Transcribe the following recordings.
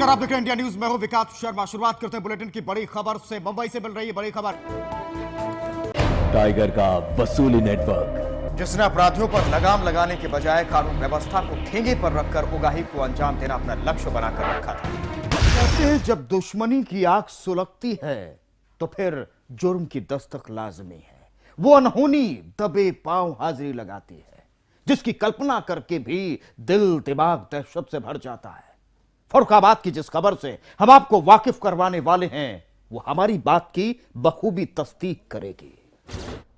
नमस्कार, आप देख रहे हैं इंडिया न्यूज। मैं हूं विकास शर्मा। शुरुआत करते हैं बुलेटिन की बड़ी खबर से। मुंबई से मिल रही है बड़ी खबर। टाइगर का वसूली नेटवर्क, जिसने अपराधियों पर लगाम लगाने के बजाय कानून व्यवस्था को ठेंगे पर रखकर उगाही को अंजाम देना अपना लक्ष्य बनाकर रखा था। कहते हैं जब दुश्मनी की आग सुलगती है तो फिर जुर्म की दस्तक लाजमी है। वो अनहोनी दबे पांव हाजिरी लगाती है जिसकी कल्पना करके भी दिल दिमाग दहशत से भर जाता है। फर्रुखाबाद की जिस खबर से हम आपको वाकिफ करवाने वाले हैं वो हमारी बात की बखूबी तस्दीक करेगी।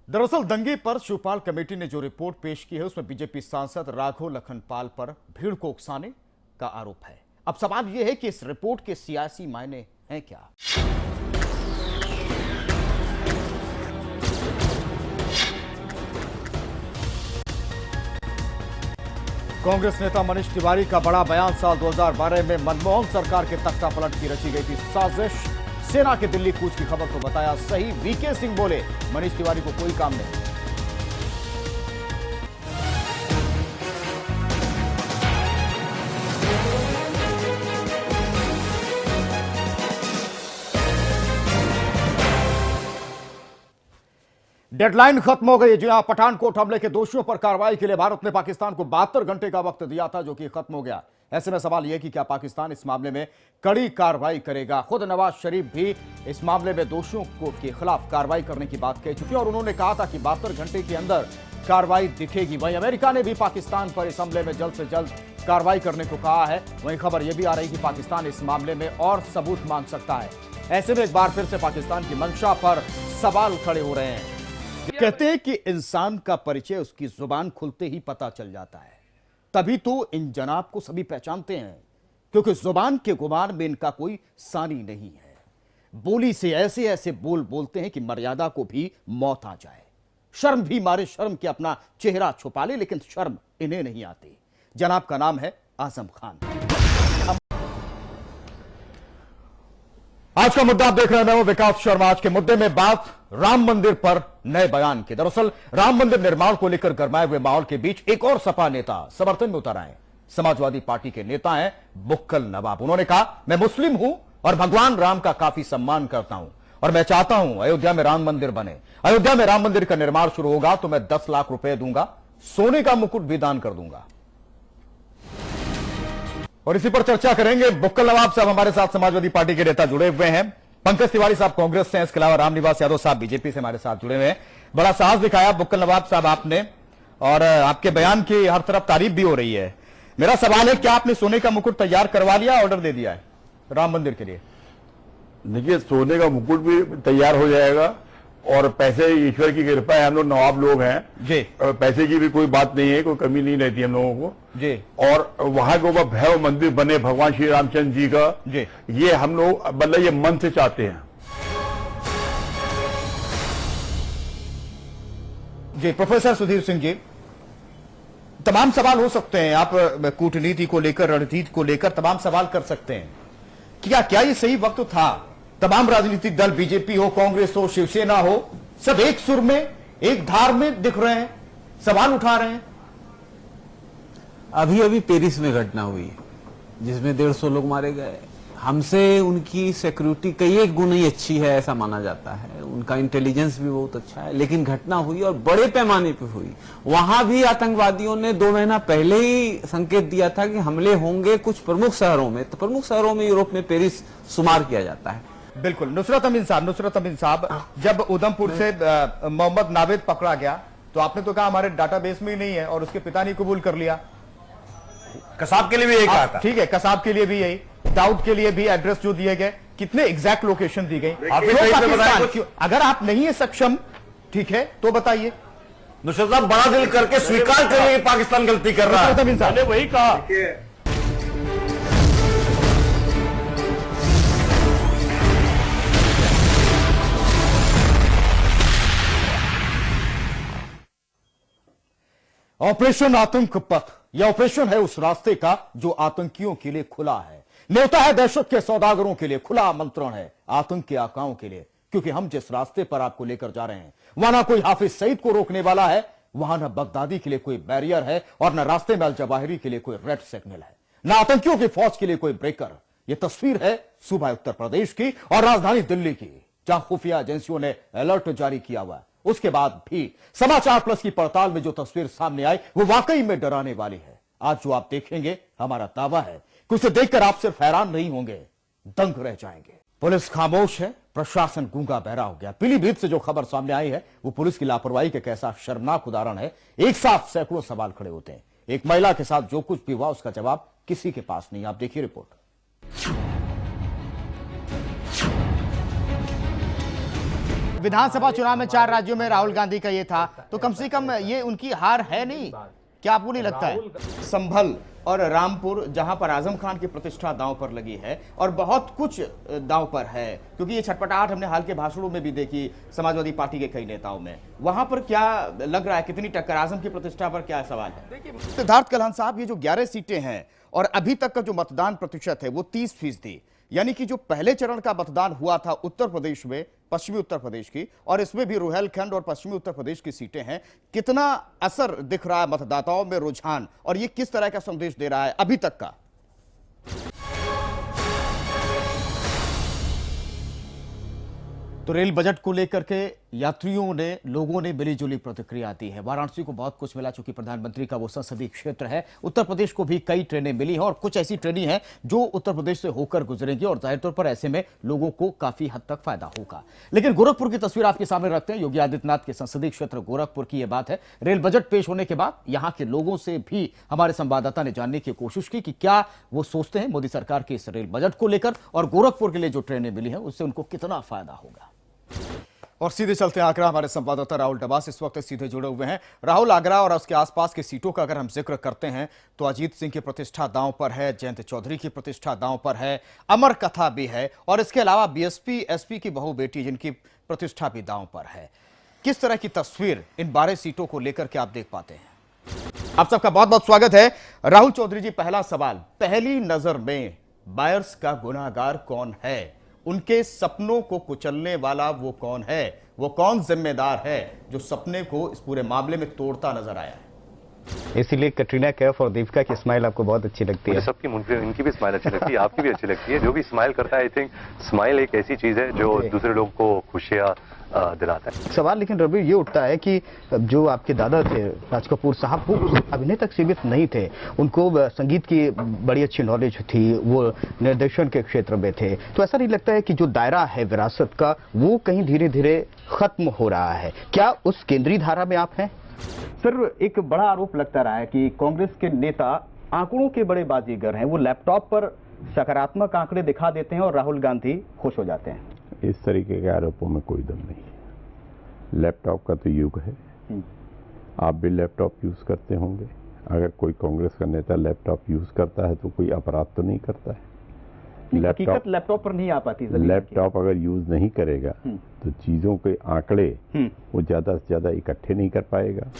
दरअसल दंगे पर शिवपाल कमेटी ने जो रिपोर्ट पेश की है उसमें बीजेपी सांसद राघव लखनपाल पर भीड़ को उकसाने का आरोप है। अब सवाल यह है कि इस रिपोर्ट के सियासी मायने हैं क्या। कांग्रेस नेता मनीष तिवारी का बड़ा बयान। साल 2012 में मनमोहन सरकार के तख्ता पलट की रची गई थी साजिश। सेना के दिल्ली कूच की खबर को बताया सही। वीके सिंह बोले मनीष तिवारी को कोई काम नहीं। डेडलाइन खत्म हो गई। जी हां, पठानकोट हमले के दोषियों पर कार्रवाई के लिए भारत ने पाकिस्तान को 72 घंटे का वक्त दिया था जो कि खत्म हो गया। ऐसे में सवाल यह कि क्या पाकिस्तान इस मामले में कड़ी कार्रवाई करेगा। खुद नवाज शरीफ भी इस मामले में दोषियों के खिलाफ कार्रवाई करने की बात कह चुके हैं और उन्होंने कहा था कि 72 घंटे के अंदर कार्रवाई दिखेगी। वहीं अमेरिका ने भी पाकिस्तान पर इस हमले में जल्द से जल्द कार्रवाई करने को कहा है। वहीं खबर यह भी आ रही कि पाकिस्तान इस मामले में और सबूत मांग सकता है। ऐसे में एक बार फिर से पाकिस्तान की मंशा पर सवाल खड़े हो रहे हैं। कहते हैं कि इंसान का परिचय उसकी जुबान खुलते ही पता चल जाता है। तभी तो इन जनाब को सभी पहचानते हैं क्योंकि जुबान के गुमान में इनका कोई सानी नहीं है। बोली से ऐसे ऐसे बोल बोलते हैं कि मर्यादा को भी मौत आ जाए। शर्म भी मारे शर्म के अपना चेहरा छुपा ले, लेकिन शर्म इन्हें नहीं आती। जनाब का नाम है आजम खान। आज का मुद्दा आप देख रहे हैं, मैं हूं विकास शर्मा। आज के मुद्दे में बात राम मंदिर पर नए बयान की। दरअसल राम मंदिर निर्माण को लेकर गरमाए हुए माहौल के बीच एक और सपा नेता समर्थन में उतर आए। समाजवादी पार्टी के नेता हैं बुक्कल नवाब। उन्होंने कहा, मैं मुस्लिम हूं और भगवान राम का काफी सम्मान करता हूं और मैं चाहता हूं अयोध्या में राम मंदिर बने। अयोध्या में राम मंदिर का निर्माण शुरू होगा तो मैं 10 लाख रुपए दूंगा, सोने का मुकुट भी दान कर दूंगा। और इसी पर चर्चा करेंगे। बुक्कल नवाब साहब हमारे साथ समाजवादी पार्टी के नेता जुड़े हुए हैं। पंकज तिवारी साहब कांग्रेस से हैं। इसके अलावा रामनिवास यादव साहब बीजेपी से हमारे साथ जुड़े हुए हैं। बड़ा साहस दिखाया बुक्कल नवाब साहब आपने और आपके बयान की हर तरफ तारीफ भी हो रही है। मेरा सवाल है, क्या आपने सोने का मुकुट तैयार करवा लिया, ऑर्डर दे दिया है राम मंदिर के लिए? देखिए, सोने का मुकुट भी तैयार हो जाएगा और पैसे ईश्वर की कृपा है। हम लोग नवाब लोग हैं जी, पैसे की भी कोई बात नहीं है, कोई कमी नहीं रहती हम लोगों को जी। और वहां के ऊपर भैरव मंदिर बने भगवान श्री रामचंद्र जी का जी, ये हम लोग मतलब ये मन से चाहते हैं। जी प्रोफेसर सुधीर सिंह जी, तमाम सवाल हो सकते हैं। आप कूटनीति को लेकर, रणनीति को लेकर तमाम सवाल कर सकते हैं। क्या ये सही वक्त था? तमाम राजनीतिक दल, बीजेपी हो, कांग्रेस हो, शिवसेना हो, सब एक सुर में, एक धार में दिख रहे हैं, सवाल उठा रहे हैं। अभी अभी पेरिस में घटना हुई जिसमें 150 लोग मारे गए। हमसे उनकी सिक्योरिटी कई एक गुना ही अच्छी है ऐसा माना जाता है, उनका इंटेलिजेंस भी बहुत अच्छा है, लेकिन घटना हुई और बड़े पैमाने पे हुई। वहां भी आतंकवादियों ने 2 महीना पहले ही संकेत दिया था कि हमले होंगे कुछ प्रमुख शहरों में। तो प्रमुख शहरों में यूरोप में पेरिस शुमार किया जाता है। बिल्कुल। नुसरत अमीन साहब, जब उधमपुर से मोहम्मद नावेद पकड़ा गया तो आपने तो कहा हमारे डाटाबेस में ही नहीं है और उसके पिता ने कबूल कर लिया। कसाब के लिए भी यही कहा था। ठीक है, कसाब के लिए भी यही, दाऊद के लिए भी एड्रेस जो दिए गए, कितने एग्जैक्ट लोकेशन दी गई। अगर आप नहीं है सक्षम, ठीक है, तो बताइए। नुसरत साहब बड़ा दिल करके स्वीकार करिए कि पाकिस्तान गलती कर रहा है। मैंने वही कहा। ऑपरेशन आतंक पथ, यह ऑपरेशन है उस रास्ते का जो आतंकियों के लिए खुला है। न्योता है दहशत के सौदागरों के लिए, खुला आमंत्रण है आतंक के आकाओं के लिए। क्योंकि हम जिस रास्ते पर आपको लेकर जा रहे हैं वहां ना कोई हाफिज सईद को रोकने वाला है, वहां न बगदादी के लिए कोई बैरियर है और न रास्ते में अल जवाहिरी के लिए कोई रेड सिग्नल है, न आतंकियों की फौज के लिए कोई ब्रेकर। यह तस्वीर है सूबा उत्तर प्रदेश की और राजधानी दिल्ली की, जहां खुफिया एजेंसियों ने अलर्ट जारी किया हुआ है। उसके बाद भी समाचार प्लस की पड़ताल में जो तस्वीर सामने आई वो वाकई में डराने वाली है। आज जो आप देखेंगे, हमारा दावा है कि उसे देखकर आप सिर्फ हैरान नहीं होंगे, दंग रह जाएंगे। पुलिस खामोश है, प्रशासन गूंगा बहरा हो गया। पीलीभीत से जो खबर सामने आई है वो पुलिस की लापरवाही के कैसा शर्मनाक उदाहरण है। एक साथ सैकड़ों सवाल खड़े होते हैं। एक महिला के साथ जो कुछ भी हुआ उसका जवाब किसी के पास नहीं। आप देखिए रिपोर्ट। विधानसभा चुनाव में 4 राज्यों में राहुल गांधी का ये था, तो कम से कम ये उनकी हार है नहीं? क्या आपको नहीं लगता है? संभल और रामपुर, जहां पर आजम खान की प्रतिष्ठा दांव पर लगी है और बहुत कुछ दांव पर है, क्योंकि ये छटपटाहट हमने हाल के भाषणों में भी देखी समाजवादी पार्टी के कई नेताओं में। वहां पर क्या लग रहा है, कितनी टक्कर? आजम की प्रतिष्ठा पर क्या सवाल है? देखिए सिद्धार्थ कलहन साहब, ये जो 11 सीटें हैं और अभी तक का जो मतदान प्रतिशत है वो 30%, यानी कि जो पहले चरण का मतदान हुआ था उत्तर प्रदेश में, पश्चिमी उत्तर प्रदेश की, और इसमें भी रुहेलखंड और पश्चिमी उत्तर प्रदेश की सीटें हैं, कितना असर दिख रहा है मतदाताओं में, रुझान, और ये किस तरह का संदेश दे रहा है अभी तक का? तो रेल बजट को लेकर के यात्रियों ने, लोगों ने मिलीजुली प्रतिक्रिया दी है। वाराणसी को बहुत कुछ मिला, चूंकि प्रधानमंत्री का वो संसदीय क्षेत्र है। उत्तर प्रदेश को भी कई ट्रेनें मिली हैं और कुछ ऐसी ट्रेनें हैं जो उत्तर प्रदेश से होकर गुजरेंगी और जाहिर तौर पर ऐसे में लोगों को काफी हद तक फायदा होगा। लेकिन गोरखपुर की तस्वीर आपके सामने रखते हैं। योगी आदित्यनाथ के संसदीय क्षेत्र गोरखपुर की यह बात है। रेल बजट पेश होने के बाद यहां के लोगों से भी हमारे संवाददाता ने जानने की कोशिश की कि क्या वो सोचते हैं मोदी सरकार के इस रेल बजट को लेकर, और गोरखपुर के लिए जो ट्रेनें मिली हैं उससे उनको कितना फायदा होगा। और सीधे चलते हैं आगरा। हमारे संवाददाता राहुल डबास इस वक्त सीधे जुड़े हुए हैं। राहुल, आगरा और उसके आसपास की सीटों का अगर हम जिक्र करते हैं तो अजीत सिंह की प्रतिष्ठा दांव पर है, जयंत चौधरी की प्रतिष्ठा दांव पर है, अमर कथा भी है, और इसके अलावा बीएसपी एसपी की बहू बेटी जिनकी प्रतिष्ठा भी दांव पर है। किस तरह की तस्वीर इन 12 सीटों को लेकर के आप देख पाते हैं? आप सबका बहुत बहुत स्वागत है। राहुल चौधरी जी, पहला सवाल, पहली नजर में बायर्स का गुनाहगार कौन है? उनके सपनों को कुचलने वाला वो कौन है? वो कौन जिम्मेदार है जो सपने को इस पूरे मामले में तोड़ता नजर आया है? इसीलिए कटरीना कैफ और दीपिका की स्माइल आपको बहुत अच्छी लगती है। सबकी मुझे इनकी भी स्माइल अच्छी लगती है, आपकी भी अच्छी लगती है। जो भी स्माइल करता है, आई थिंक स्माइल एक ऐसी चीज है जो दूसरे लोग को खुशियां दिलाता है। सवाल लेकिन रवि ये उठता है कि जो आपके दादा थे राज कपूर साहब, वो अभिनय तक सीमित नहीं थे, उनको संगीत की बड़ी अच्छी नॉलेज थी, वो निर्देशन के क्षेत्र में थे। तो ऐसा नहीं लगता है कि जो दायरा है विरासत का वो कहीं धीरे धीरे खत्म हो रहा है? क्या उस केंद्रीय धारा में आप हैं? सर, एक बड़ा आरोप लगता रहा है कि कांग्रेस के नेता आंकड़ों के बड़े बाजीगर हैं। वो लैपटॉप पर सकारात्मक आंकड़े दिखा देते हैं और राहुल गांधी खुश हो जाते हैं। इस तरीके के आरोपों में कोई दम नहीं है। लैपटॉप का तो युग है, आप भी लैपटॉप यूज करते होंगे। अगर कोई कांग्रेस का नेता लैपटॉप यूज करता है तो कोई अपराध तो नहीं करता है। लैपटॉप पर नहीं आ पाती। लैपटॉप अगर यूज नहीं करेगा तो चीजों के आंकड़े वो ज्यादा से ज्यादा इकट्ठे नहीं कर पाएगा।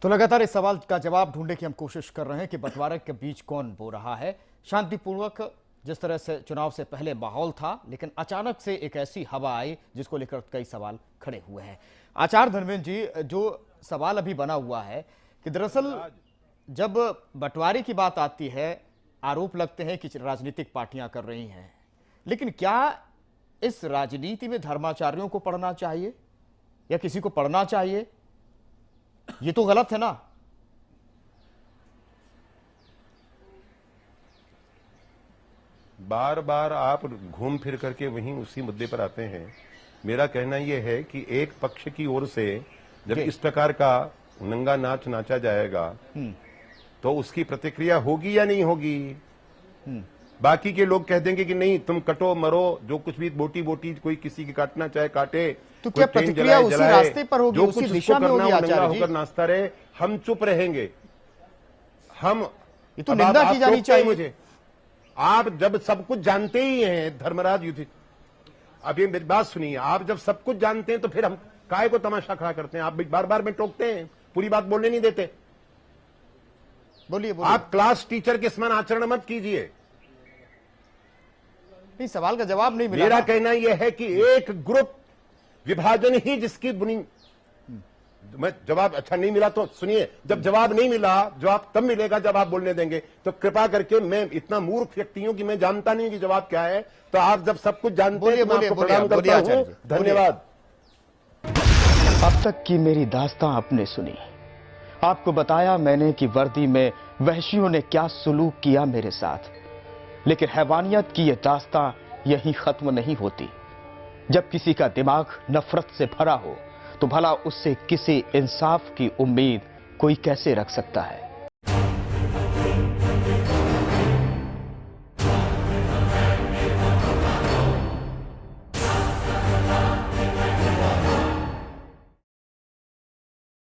तो लगातार इस सवाल का जवाब ढूंढने की हम कोशिश कर रहे हैं कि बंटवारे के बीच कौन बो रहा है। शांतिपूर्वक जिस तरह से चुनाव से पहले माहौल था, लेकिन अचानक से एक ऐसी हवा आई जिसको लेकर कई सवाल खड़े हुए हैं। आचार्य धर्मेंद्र जी, जो सवाल अभी बना हुआ है कि दरअसल जब बंटवारे की बात आती है, आरोप लगते हैं कि राजनीतिक पार्टियां कर रही हैं, लेकिन क्या इस राजनीति में धर्माचार्यों को पढ़ना चाहिए या किसी को पढ़ना चाहिए? ये तो गलत है ना? बार बार आप घूम फिर करके वहीं उसी मुद्दे पर आते हैं। मेरा कहना यह है कि एक पक्ष की ओर से जब इस प्रकार का नंगा नाच नाचा जाएगा तो उसकी प्रतिक्रिया होगी या नहीं होगी? बाकी के लोग कह देंगे कि नहीं, तुम कटो मरो, जो कुछ भी बोटी बोटी कोई किसी की काटना चाहे काटे। तो क्या प्रतिक्रिया उसी रास्ते पर होगी, उसी दिशा में होगी? आचार्य जी, होकर नाचता रहे, हम चुप रहेंगे। हम ये तो निंदा की जानी चाहिए। मुझे आप जब सब कुछ जानते ही हैं धर्मराज युधिष्ठिर, अब ये मेरी बात सुनिए, आप जब सब कुछ जानते हैं तो फिर हम काय को तमाशा खड़ा करते हैं? आप बार बार में टोकते हैं, पूरी बात बोलने नहीं देते। बोलिए। आप क्लास टीचर के समान आचरण मत कीजिए। नहीं, सवाल का जवाब नहीं मिला। मेरा कहना यह है कि एक ग्रुप विभाजन ही जिसकी मैं जवाब अच्छा नहीं मिला तो सुनिए, जब जवाब नहीं मिला, जवाब तब मिलेगा जब आप बोलने देंगे। तो कृपा करके, मैं इतना मूर्ख व्यक्ति हूं कि मैं जानता नहीं कि जवाब क्या है, तो आप जब सब कुछ जानते हैं तो मैं आपको प्रणाम करता हूं। धन्यवाद। अब तक की मेरी दास्तां आपने सुनी, आपको बताया मैंने कि वर्दी में वहशियों ने क्या सुलूक किया मेरे साथ, लेकिन हैवानियत की यह दास्तां यहीं खत्म नहीं होती। जब किसी का दिमाग नफरत से भरा हो तो भला उससे किसी इंसाफ की उम्मीद कोई कैसे रख सकता है।